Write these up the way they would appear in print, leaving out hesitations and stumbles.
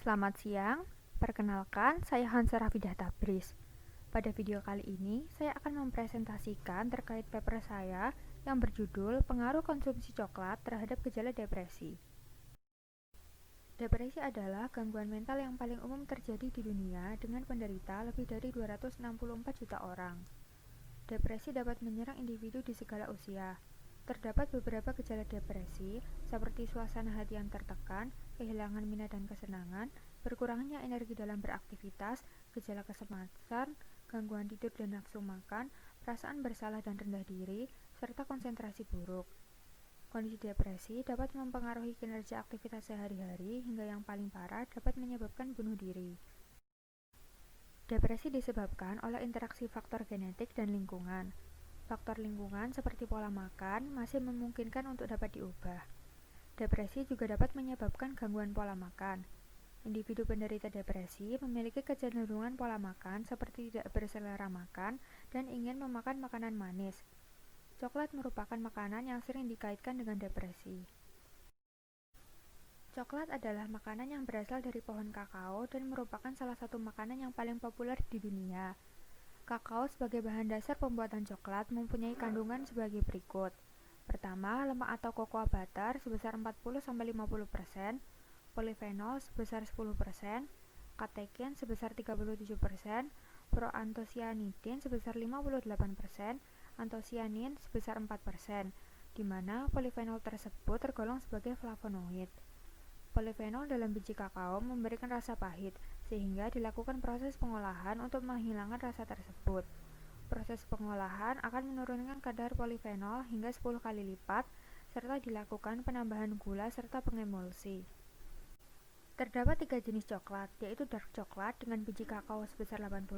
Selamat siang, perkenalkan saya Hansa Rafidah Tabris. Pada video kali ini, saya akan mempresentasikan terkait paper saya yang berjudul Pengaruh Konsumsi Coklat Terhadap Gejala Depresi. Depresi adalah gangguan mental yang paling umum terjadi di dunia dengan penderita lebih dari 264 juta orang. Depresi dapat menyerang individu di segala usia. Terdapat beberapa gejala depresi, seperti suasana hati yang tertekan, kehilangan minat dan kesenangan, berkurangnya energi dalam beraktivitas, gejala kecemasan, gangguan tidur dan nafsu makan, perasaan bersalah dan rendah diri, serta konsentrasi buruk. Kondisi depresi dapat mempengaruhi kinerja aktivitas sehari-hari hingga yang paling parah dapat menyebabkan bunuh diri. Depresi disebabkan oleh interaksi faktor genetik dan lingkungan. Faktor lingkungan seperti pola makan masih memungkinkan untuk dapat diubah. Depresi juga dapat menyebabkan gangguan pola makan. Individu penderita depresi memiliki kecenderungan pola makan seperti tidak berselera makan dan ingin memakan makanan manis. Coklat merupakan makanan yang sering dikaitkan dengan depresi. Coklat adalah makanan yang berasal dari pohon kakao dan merupakan salah satu makanan yang paling populer di dunia. Kakao sebagai bahan dasar pembuatan coklat mempunyai kandungan sebagai berikut. Pertama, lemak atau cocoa butter sebesar 40-50%, polifenol sebesar 10%, katekin sebesar 37%, proantosianidin sebesar 58%, antosianin sebesar 4%, di mana polifenol tersebut tergolong sebagai flavonoid. Polifenol dalam biji kakao memberikan rasa pahit, sehingga dilakukan proses pengolahan untuk menghilangkan rasa tersebut. Proses pengolahan akan menurunkan kadar polifenol hingga 10 kali lipat, serta dilakukan penambahan gula serta pengemulsi. Terdapat 3 jenis coklat, yaitu dark coklat dengan biji kakao sebesar 80%,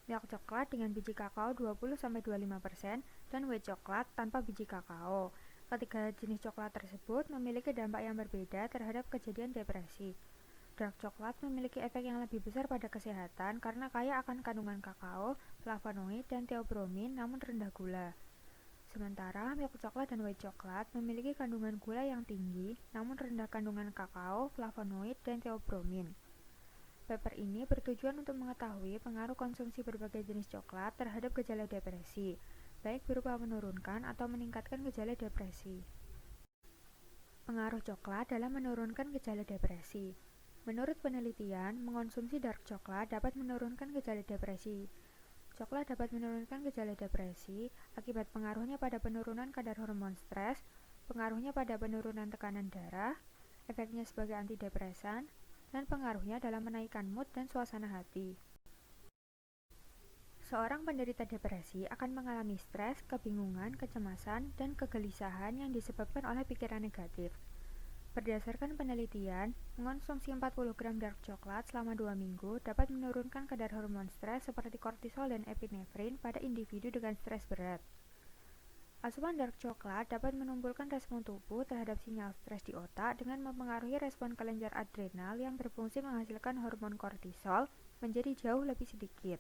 milk coklat dengan biji kakao 20-25%, dan white coklat tanpa biji kakao. Ketiga jenis coklat tersebut memiliki dampak yang berbeda terhadap kejadian depresi. Dark coklat memiliki efek yang lebih besar pada kesehatan karena kaya akan kandungan kakao, flavonoid, dan theobromine namun rendah gula. Sementara milk coklat dan white coklat memiliki kandungan gula yang tinggi namun rendah kandungan kakao, flavonoid, dan theobromine. Paper ini bertujuan untuk mengetahui pengaruh konsumsi berbagai jenis coklat terhadap gejala depresi, baik berupa menurunkan atau meningkatkan gejala depresi. Pengaruh coklat dalam menurunkan gejala depresi. Menurut penelitian, mengonsumsi dark coklat dapat menurunkan gejala depresi. Coklat dapat menurunkan gejala depresi akibat pengaruhnya pada penurunan kadar hormon stres, pengaruhnya pada penurunan tekanan darah, efeknya sebagai antidepresan, dan pengaruhnya dalam menaikkan mood dan suasana hati. Seorang penderita depresi akan mengalami stres, kebingungan, kecemasan, dan kegelisahan yang disebabkan oleh pikiran negatif. Berdasarkan penelitian, mengonsumsi 40 gram dark coklat selama 2 minggu dapat menurunkan kadar hormon stres seperti kortisol dan epinefrin pada individu dengan stres berat. Asupan dark coklat dapat menumbuhkan respon tubuh terhadap sinyal stres di otak dengan mempengaruhi respon kelenjar adrenal yang berfungsi menghasilkan hormon kortisol menjadi jauh lebih sedikit.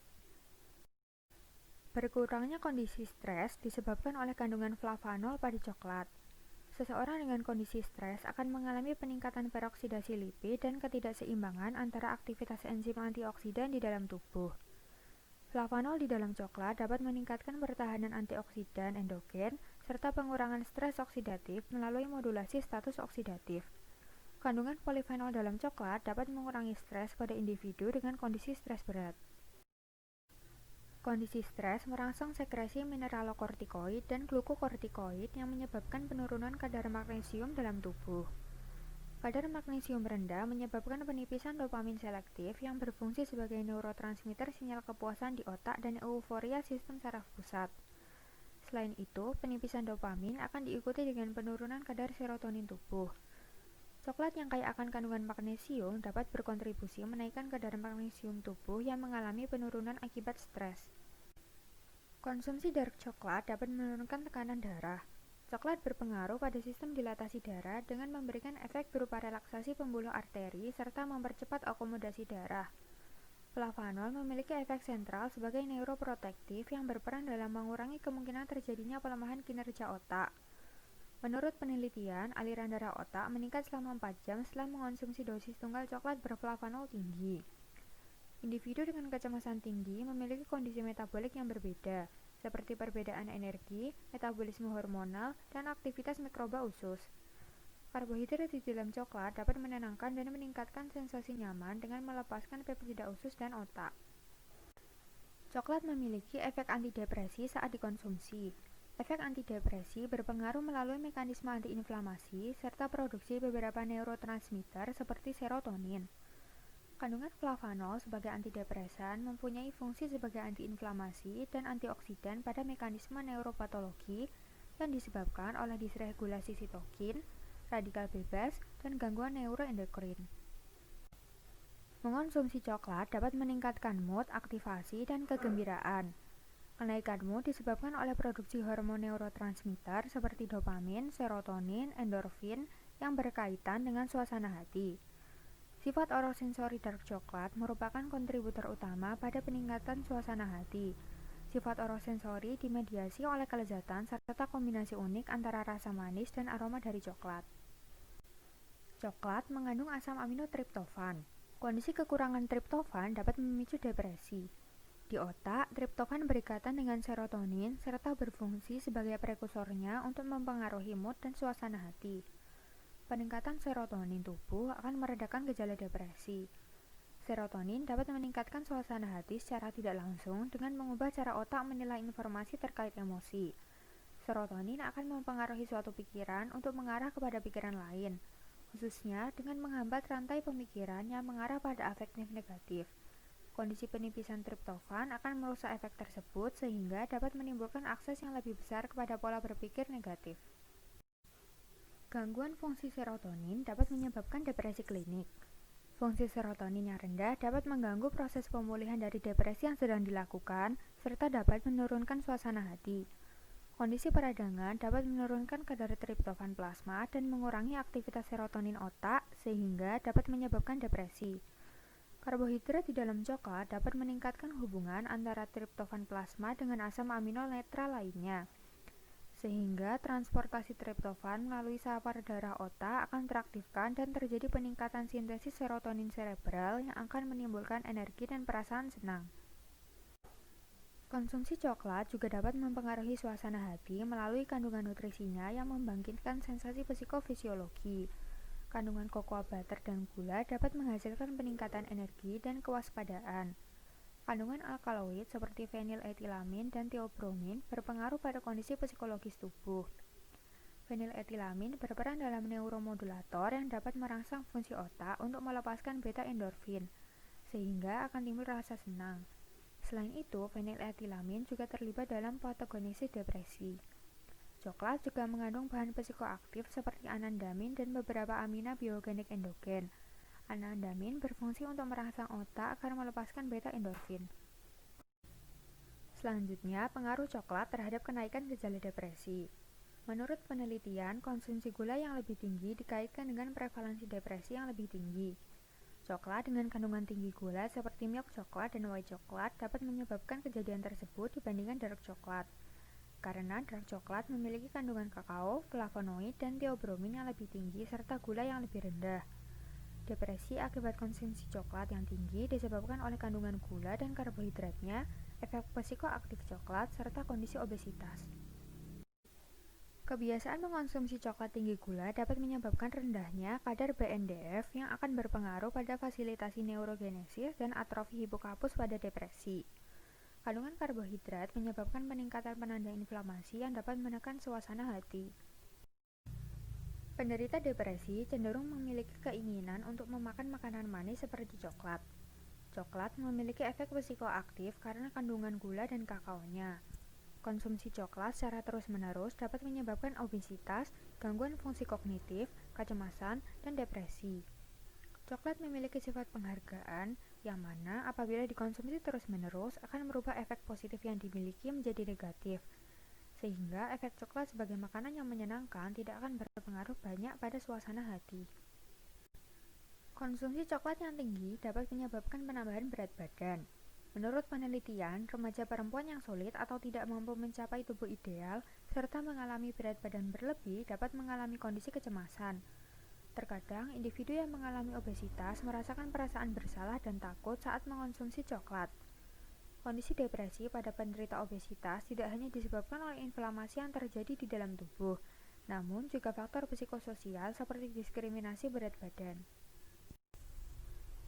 Berkurangnya kondisi stres disebabkan oleh kandungan flavanol pada coklat. Seseorang dengan kondisi stres akan mengalami peningkatan peroksidasi lipid dan ketidakseimbangan antara aktivitas enzim antioksidan di dalam tubuh. Flavanol di dalam coklat dapat meningkatkan pertahanan antioksidan endogen serta pengurangan stres oksidatif melalui modulasi status oksidatif. Kandungan polifenol dalam coklat dapat mengurangi stres pada individu dengan kondisi stres berat. Kondisi stres merangsang sekresi mineralokortikoid dan glukokortikoid yang menyebabkan penurunan kadar magnesium dalam tubuh. Kadar magnesium rendah menyebabkan penipisan dopamin selektif yang berfungsi sebagai neurotransmitter sinyal kepuasan di otak dan euforia sistem saraf pusat. Selain itu, penipisan dopamin akan diikuti dengan penurunan kadar serotonin tubuh. Coklat yang kaya akan kandungan magnesium dapat berkontribusi menaikkan kadar magnesium tubuh yang mengalami penurunan akibat stres. Konsumsi dark coklat dapat menurunkan tekanan darah. Coklat berpengaruh pada sistem dilatasi darah dengan memberikan efek berupa relaksasi pembuluh arteri serta mempercepat akomodasi darah. Flavanol memiliki efek sentral sebagai neuroprotektif yang berperan dalam mengurangi kemungkinan terjadinya pelemahan kinerja otak. Menurut penelitian, aliran darah otak meningkat selama 4 jam setelah mengonsumsi dosis tunggal coklat berflavanol tinggi. Individu dengan kecemasan tinggi memiliki kondisi metabolik yang berbeda, seperti perbedaan energi, metabolisme hormonal, dan aktivitas mikroba usus. Karbohidrat di dalam coklat dapat menenangkan dan meningkatkan sensasi nyaman dengan melepaskan peptida usus dan otak. Coklat memiliki efek antidepresi saat dikonsumsi. Efek antidepresi berpengaruh melalui mekanisme antiinflamasi serta produksi beberapa neurotransmitter seperti serotonin. Kandungan flavanol sebagai antidepresan mempunyai fungsi sebagai antiinflamasi dan antioksidan pada mekanisme neuropatologi yang disebabkan oleh disregulasi sitokin, radikal bebas, dan gangguan neuroendokrin. Mengonsumsi coklat dapat meningkatkan mood, aktivasi, dan kegembiraan. Kenaikan mood disebabkan oleh produksi hormon neurotransmitter seperti dopamin, serotonin, endorfin yang berkaitan dengan suasana hati. Sifat orosensori dark coklat merupakan kontributor utama pada peningkatan suasana hati. Sifat orosensori dimediasi oleh kelezatan serta kombinasi unik antara rasa manis dan aroma dari coklat. Coklat mengandung asam amino triptofan. Kondisi kekurangan triptofan dapat memicu depresi. Di otak, triptofan berikatan dengan serotonin serta berfungsi sebagai prekursornya untuk mempengaruhi mood dan suasana hati. Peningkatan serotonin tubuh akan meredakan gejala depresi. Serotonin dapat meningkatkan suasana hati secara tidak langsung dengan mengubah cara otak menilai informasi terkait emosi. Serotonin akan mempengaruhi suatu pikiran untuk mengarah kepada pikiran lain, khususnya dengan menghambat rantai pemikiran yang mengarah pada afektif negatif. Kondisi penipisan triptofan akan merusak efek tersebut sehingga dapat menimbulkan akses yang lebih besar kepada pola berpikir negatif. Gangguan fungsi serotonin dapat menyebabkan depresi klinik. Fungsi serotonin yang rendah dapat mengganggu proses pemulihan dari depresi yang sedang dilakukan, serta dapat menurunkan suasana hati. Kondisi peradangan dapat menurunkan kadar triptofan plasma dan mengurangi aktivitas serotonin otak, sehingga dapat menyebabkan depresi. Karbohidrat di dalam coklat dapat meningkatkan hubungan antara triptofan plasma dengan asam amino netral lainnya, sehingga transportasi triptofan melalui sapar darah otak akan teraktifkan dan terjadi peningkatan sintesis serotonin cerebral yang akan menimbulkan energi dan perasaan senang. Konsumsi coklat juga dapat mempengaruhi suasana hati melalui kandungan nutrisinya yang membangkitkan sensasi psikofisiologi. Kandungan cocoa butter dan gula dapat menghasilkan peningkatan energi dan kewaspadaan. Kandungan alkaloid seperti feniletilamin dan teobromin berpengaruh pada kondisi psikologis tubuh. Feniletilamin berperan dalam neuromodulator yang dapat merangsang fungsi otak untuk melepaskan beta endorfin, sehingga akan timbul rasa senang. Selain itu, feniletilamin juga terlibat dalam patogenesis depresi. Coklat juga mengandung bahan psikoaktif seperti anandamin dan beberapa amina biogenik endogen. Anandamin berfungsi untuk merangsang otak agar melepaskan beta endorfin. Selanjutnya, pengaruh coklat terhadap kenaikan gejala depresi. Menurut penelitian, konsumsi gula yang lebih tinggi dikaitkan dengan prevalensi depresi yang lebih tinggi. Coklat dengan kandungan tinggi gula seperti milk coklat dan white coklat dapat menyebabkan kejadian tersebut dibandingkan dark coklat. Karena dark coklat memiliki kandungan kakao, flavonoid, dan teobromin yang lebih tinggi serta gula yang lebih rendah. Depresi akibat konsumsi coklat yang tinggi disebabkan oleh kandungan gula dan karbohidratnya, efek psikoaktif coklat, serta kondisi obesitas. Kebiasaan mengonsumsi coklat tinggi gula dapat menyebabkan rendahnya kadar BNDF yang akan berpengaruh pada fasilitasi neurogenesis dan atrofi hipokampus pada depresi. Kandungan karbohidrat menyebabkan peningkatan penanda inflamasi yang dapat menekan suasana hati. Penderita depresi cenderung memiliki keinginan untuk memakan makanan manis seperti coklat. Coklat memiliki efek psikoaktif karena kandungan gula dan kakaonya. Konsumsi coklat secara terus-menerus dapat menyebabkan obesitas, gangguan fungsi kognitif, kecemasan, dan depresi. Coklat memiliki sifat penghargaan yang mana apabila dikonsumsi terus-menerus akan merubah efek positif yang dimiliki menjadi negatif. Sehingga efek coklat sebagai makanan yang menyenangkan tidak akan berpengaruh banyak pada suasana hati. Konsumsi coklat yang tinggi dapat menyebabkan penambahan berat badan. Menurut penelitian, remaja perempuan yang sulit atau tidak mampu mencapai tubuh ideal serta mengalami berat badan berlebih dapat mengalami kondisi kecemasan. Terkadang, individu yang mengalami obesitas merasakan perasaan bersalah dan takut saat mengonsumsi coklat. Kondisi depresi pada penderita obesitas tidak hanya disebabkan oleh inflamasi yang terjadi di dalam tubuh, namun juga faktor psikososial seperti diskriminasi berat badan.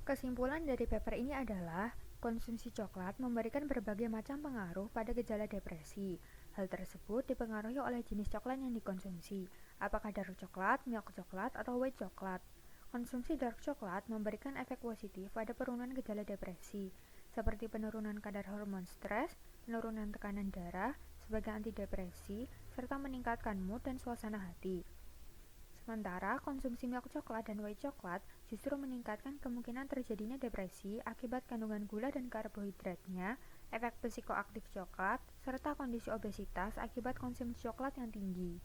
Kesimpulan dari paper ini adalah, konsumsi coklat memberikan berbagai macam pengaruh pada gejala depresi. Hal tersebut dipengaruhi oleh jenis coklat yang dikonsumsi, apakah dark coklat, milk coklat, atau white coklat. Konsumsi dark coklat memberikan efek positif pada penurunan gejala depresi, seperti penurunan kadar hormon stres, penurunan tekanan darah sebagai antidepresi, serta meningkatkan mood dan suasana hati. Sementara konsumsi milk coklat dan white coklat justru meningkatkan kemungkinan terjadinya depresi akibat kandungan gula dan karbohidratnya, efek psikoaktif coklat, serta kondisi obesitas akibat konsumsi coklat yang tinggi.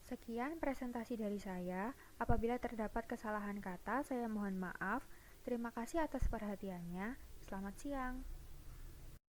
Sekian presentasi dari saya. Apabila terdapat kesalahan kata, saya mohon maaf. Terima kasih atas perhatiannya. Selamat siang.